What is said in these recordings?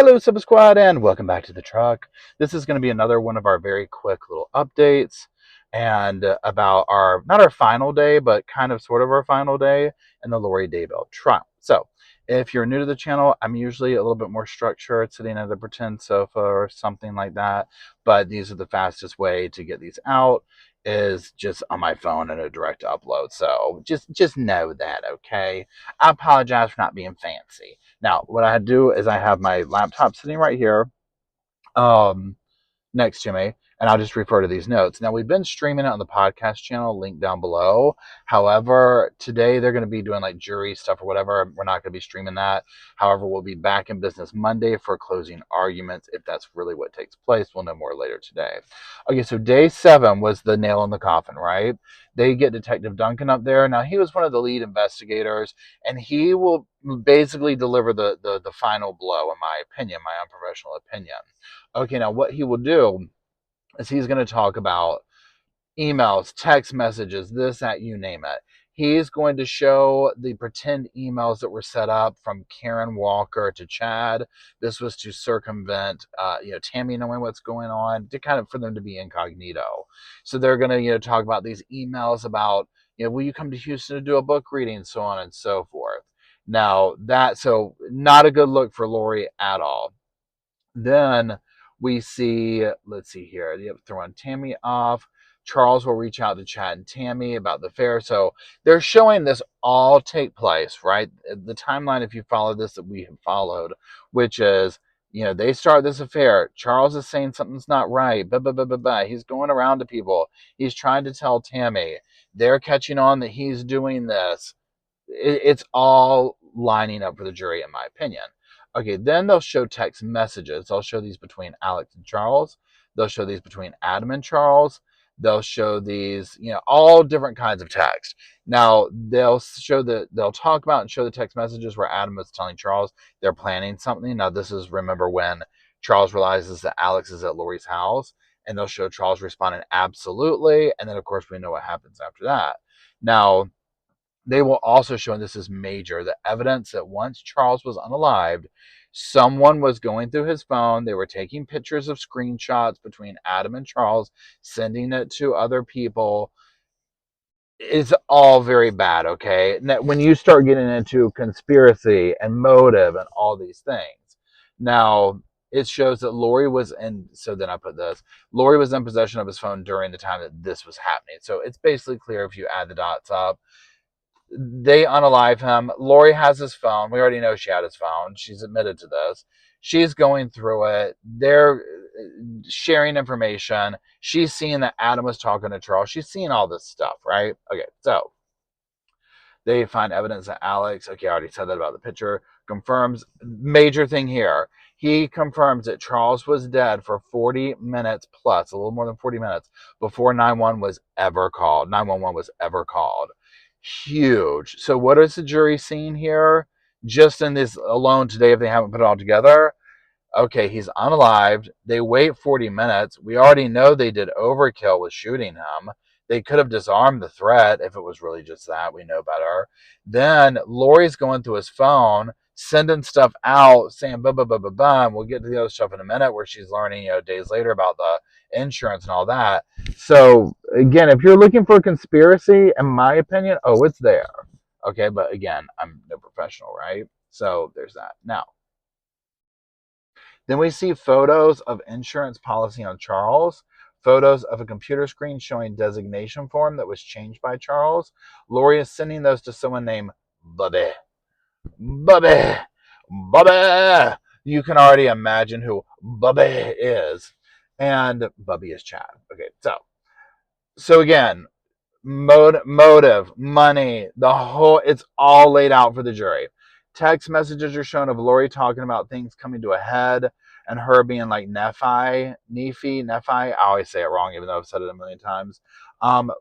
Hello, Sub Squad, and welcome back to the truck. This is going to be another one of our very quick little updates and about our, not our final day, but kind of sort of our final day in the Lori Daybell trial. So, if you're new to the channel, I'm usually a little bit more structured, sitting at a pretend sofa or something like that, but these are the fastest way to get these out is just on my phone and a direct upload. So just know that, okay? I apologize for not being fancy. Now, what I do is I have my laptop sitting right here next to me, and I'll just refer to these notes. Now, we've been streaming it on the podcast channel, link down below. However, today they're going to be doing like jury stuff or whatever. We're not going to be streaming that. However, we'll be back in business Monday for closing arguments if that's really what takes place. We'll know more later today. Okay, so day 7 was the nail in the coffin, right? They get Detective Duncan up there. Now, he was one of the lead investigators, and he will basically deliver the final blow, in my opinion, my unprofessional opinion. Okay, now what he will do is he's going to talk about emails, text messages, this, that, you name it. He's going to show the pretend emails that were set up from Karen Walker to Chad. This was to circumvent, Tammy knowing what's going on, to kind of for them to be incognito. So they're going to, talk about these emails about, will you come to Houston to do a book reading, so on and so forth. Now so not a good look for Lori at all. Then we see, let's see here, throwing Tammy off. Charles will reach out to Chad and Tammy about the fair. So they're showing this all take place, right? The timeline, if you follow this, that we have followed, which is, they start this affair. Charles is saying something's not right. He's going around to people. He's trying to tell Tammy. They're catching on that he's doing this. It's all lining up for the jury, in my opinion. Okay, then they'll show text messages. They'll show these between Alex and Charles. They'll show these between Adam and Charles. They'll show these, all different kinds of text. Now, they'll talk about and show the text messages where Adam is telling Charles they're planning something. Now, this is, remember, when Charles realizes that Alex is at Lori's house, and they'll show Charles responding absolutely. And then, of course, we know what happens after that. Now, they will also show, and this is major, the evidence that once Charles was unalived, someone was going through his phone. They were taking pictures of screenshots between Adam and Charles, sending it to other people. It's all very bad, okay? When you start getting into conspiracy and motive and all these things. Now, it shows that Lori was in, so then I put this, Lori was in possession of his phone during the time that this was happening. So it's basically clear if you add the dots up. They unalive him. Lori has his phone. We already know she had his phone. She's admitted to this. She's going through it. They're sharing information. She's seeing that Adam was talking to Charles. She's seeing all this stuff, right? Okay, so they find evidence that Alex, okay, I already said that about the picture, confirms, major thing here. He confirms that Charles was dead for 40 minutes plus, a little more than 40 minutes, before 911 was ever called. 911 was ever called. Huge. So what is the jury seeing here? Just in this alone today, if they haven't put it all together, okay, he's unalived. They wait 40 minutes. We already know they did overkill with shooting him. They could have disarmed the threat if it was really just that. We know better. Then Lori's going through his phone, sending stuff out, saying blah, blah, blah, blah, blah. And we'll get to the other stuff in a minute where she's learning, days later about the insurance and all that. So, again, if you're looking for a conspiracy, in my opinion, it's there. Okay, but again, I'm no professional, right? So there's that. Now, then we see photos of insurance policy on Charles, photos of a computer screen showing designation form that was changed by Charles. Lori is sending those to someone named Bubby. Bubby! Bubby! You can already imagine who Bubby is. And Bubby is Chad. Okay, so again, motive, money, it's all laid out for the jury. Text messages are shown of Lori talking about things coming to a head and her being like Nephi. I always say it wrong, even though I've said it a million times.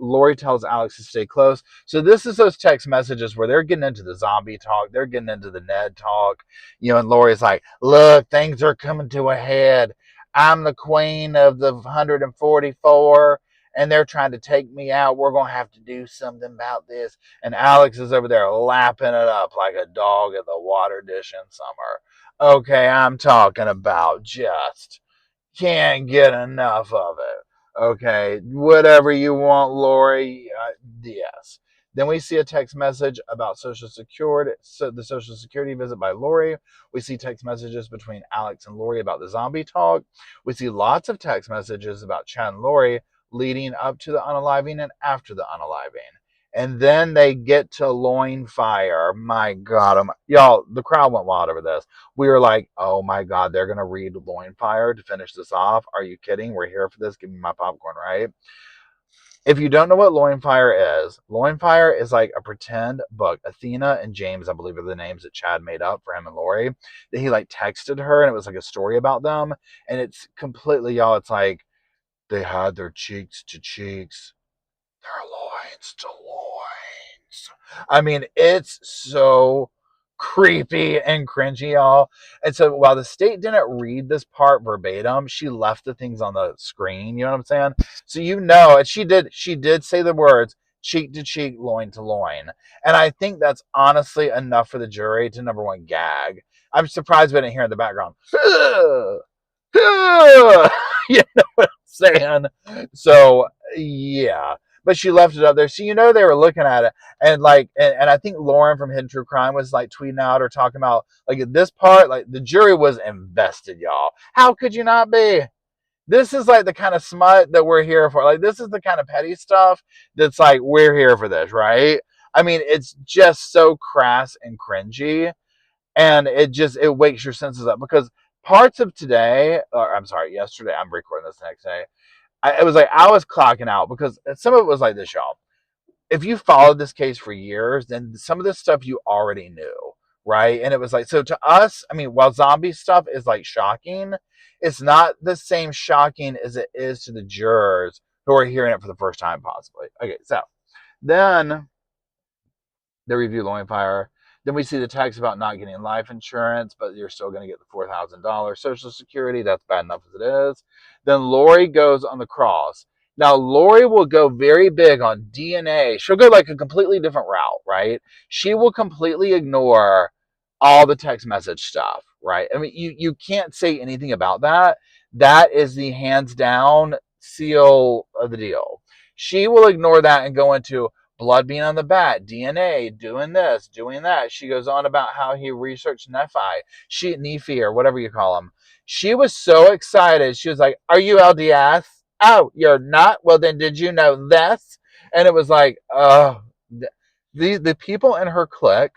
Lori tells Alex to stay close. So this is those text messages where they're getting into the zombie talk. They're getting into the Ned talk. And Lori's like, look, things are coming to a head. I'm the queen of the 144. And they're trying to take me out. We're going to have to do something about this. And Alex is over there lapping it up like a dog at the water dish in summer. Okay, I'm talking about just can't get enough of it. Okay, whatever you want, Lori. Yes. Then we see a text message about Social Security, so the Social Security visit by Lori. We see text messages between Alex and Lori about the zombie talk. We see lots of text messages about Chad and Lori leading up to the unaliving and after the unaliving. And then they get to Loinfire. My God, y'all, the crowd went wild over this. We were like, oh my God, they're going to read Loinfire to finish this off. Are you kidding? We're here for this. Give me my popcorn, right? If you don't know what Loinfire is like a pretend book. Athena and James, I believe, are the names that Chad made up for him and Lori. That he like texted her, and it was like a story about them. And it's completely, y'all, it's like they had their cheeks to cheeks, their loins to loins. I mean, it's so creepy and cringy, y'all. And so while the state didn't read this part verbatim, she left the things on the screen. You know what I'm saying? So and she did say the words cheek to cheek, loin to loin. And I think that's honestly enough for the jury to number one gag. I'm surprised we didn't hear in the background. You know what I'm saying? So yeah. But she left it up there. So they were looking at it. And and I think Lauren from Hidden True Crime was like tweeting out or talking about like at this part, like the jury was invested, y'all. How could you not be? This is like the kind of smut that we're here for. Like this is the kind of petty stuff that's like we're here for this, right? I mean, it's just so crass and cringy, and it wakes your senses up because parts of today, or I'm sorry, yesterday. I'm recording this the next day. It was like I was clocking out because some of it was like this, y'all. If you followed this case for years, then some of this stuff you already knew, right? And it was like, so to us, I mean, while zombie stuff is like shocking, it's not the same shocking as it is to the jurors who are hearing it for the first time, possibly. Okay, so then they review Loinfire. Then we see the text about not getting life insurance, but you're still going to get the $4,000 Social Security. That's bad enough as it is. Then Lori goes on the cross. Now, Lori will go very big on DNA. She'll go like a completely different route, right? She will completely ignore all the text message stuff, right? I mean, you can't say anything about that. That is the hands down seal of the deal. She will ignore that and go into blood being on the bat, DNA, doing this, doing that. She goes on about how he researched Nephi, or whatever you call him. She was so excited. She was like, "Are you LDS? Oh, you're not? Well, then did you know this?" And it was like, oh, the people in her clique,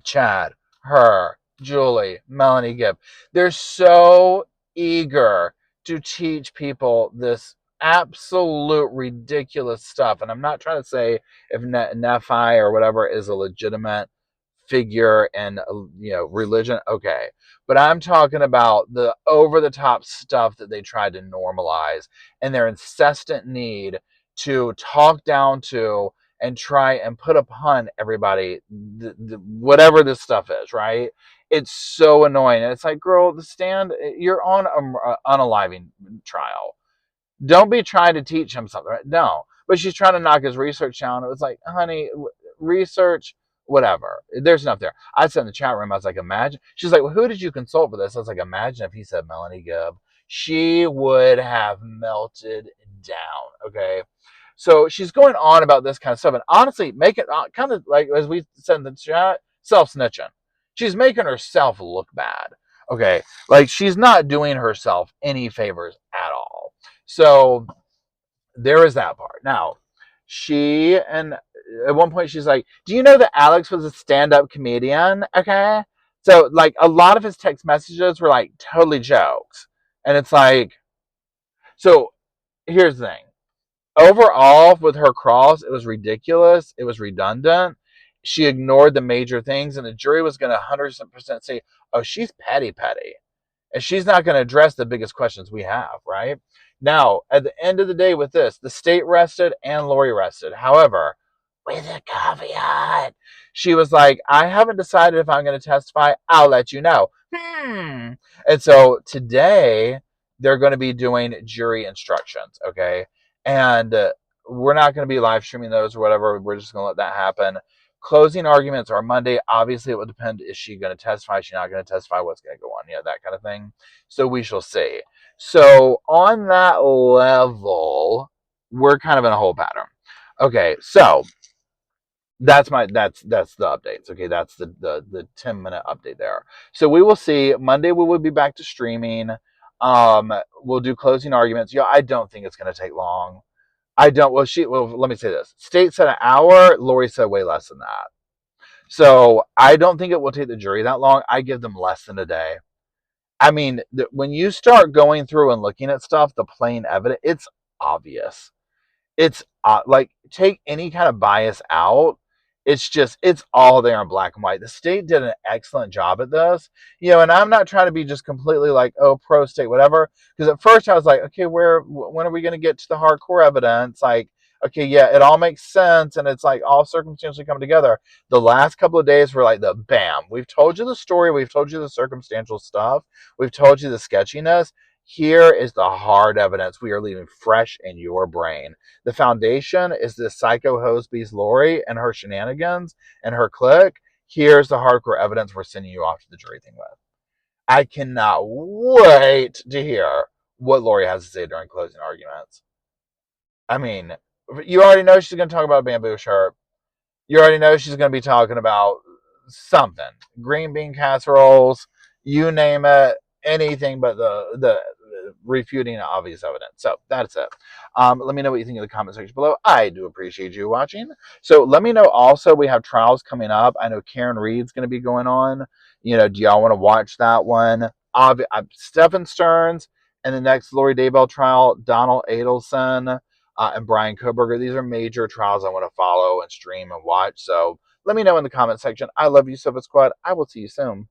Chad, her, Julie, Melanie Gibb, they're so eager to teach people this absolute ridiculous stuff. And I'm not trying to say if Nephi or whatever is a legitimate figure and religion, okay, but I'm talking about the over the top stuff that they tried to normalize and their incessant need to talk down to and try and put upon everybody whatever this stuff is, right? It's so annoying. And it's like, girl, you're on a unaliving trial. Don't be trying to teach him something. Right? No. But she's trying to knock his research down. It was like, honey, research, whatever. There's enough there. I said in the chat room, I was like, imagine. She's like, well, who did you consult for this? I was like, imagine if he said Melanie Gibb. She would have melted down. Okay. So she's going on about this kind of stuff. And honestly, make it kind of like, as we said in the chat, self-snitching. She's making herself look bad. Okay. Like she's not doing herself any favors at all. So there is that part. Now, and at one point she's like, do you know that Alex was a stand-up comedian? Okay. So like a lot of his text messages were like totally jokes. And it's like, so here's the thing. Overall, with her cross, it was ridiculous. It was redundant. She ignored the major things, and the jury was going to 100% say, oh, she's petty. And she's not going to address the biggest questions we have, right? Now, at the end of the day with this, the state rested and Lori rested. However, with a caveat, she was like, I haven't decided if I'm going to testify. I'll let you know. And so today, they're going to be doing jury instructions, okay? And we're not going to be live streaming those or whatever. We're just going to let that happen. Closing arguments are Monday. Obviously, it will depend. Is she going to testify? Is she not going to testify? What's going to go on? That kind of thing. So we shall see. So on that level, we're kind of in a whole pattern. Okay, so that's the updates. Okay, that's the 10-minute update there. So we will see. Monday we will be back to streaming. We'll do closing arguments. I don't think it's going to take long. I don't. Well, let me say this. State said an hour. Lori said way less than that. So I don't think it will take the jury that long. I give them less than a day. I mean, when you start going through and looking at stuff, the plain evidence, it's obvious. It's like, take any kind of bias out. It's all there in black and white. The state did an excellent job at this, and I'm not trying to be just completely like, oh, pro state, whatever. Because at first I was like, okay, when are we going to get to the hardcore evidence? Like, okay, yeah, it all makes sense. And it's like all circumstantially come together. The last couple of days were like the bam. We've told you the story. We've told you the circumstantial stuff. We've told you the sketchiness. Here is the hard evidence we are leaving fresh in your brain. The foundation is this psycho hose beast Lori and her shenanigans and her clique. Here's the hardcore evidence we're sending you off to the jury thing with. I cannot wait to hear what Lori has to say during closing arguments. I mean, you already know she's going to talk about a bamboo shirt. You already know she's going to be talking about something. Green bean casseroles, you name it, anything but the refuting obvious evidence. So that's it. Let me know what you think in the comment section below. I do appreciate you watching. So let me know also, we have trials coming up. I know Karen Reed's going to be going on. Do y'all want to watch that one? Stephen Stearns and the next Lori Daybell trial, Donald Adelson, and Brian Koberger. These are major trials I want to follow and stream and watch. So let me know in the comment section. I love you, Sofa Squad. I will see you soon.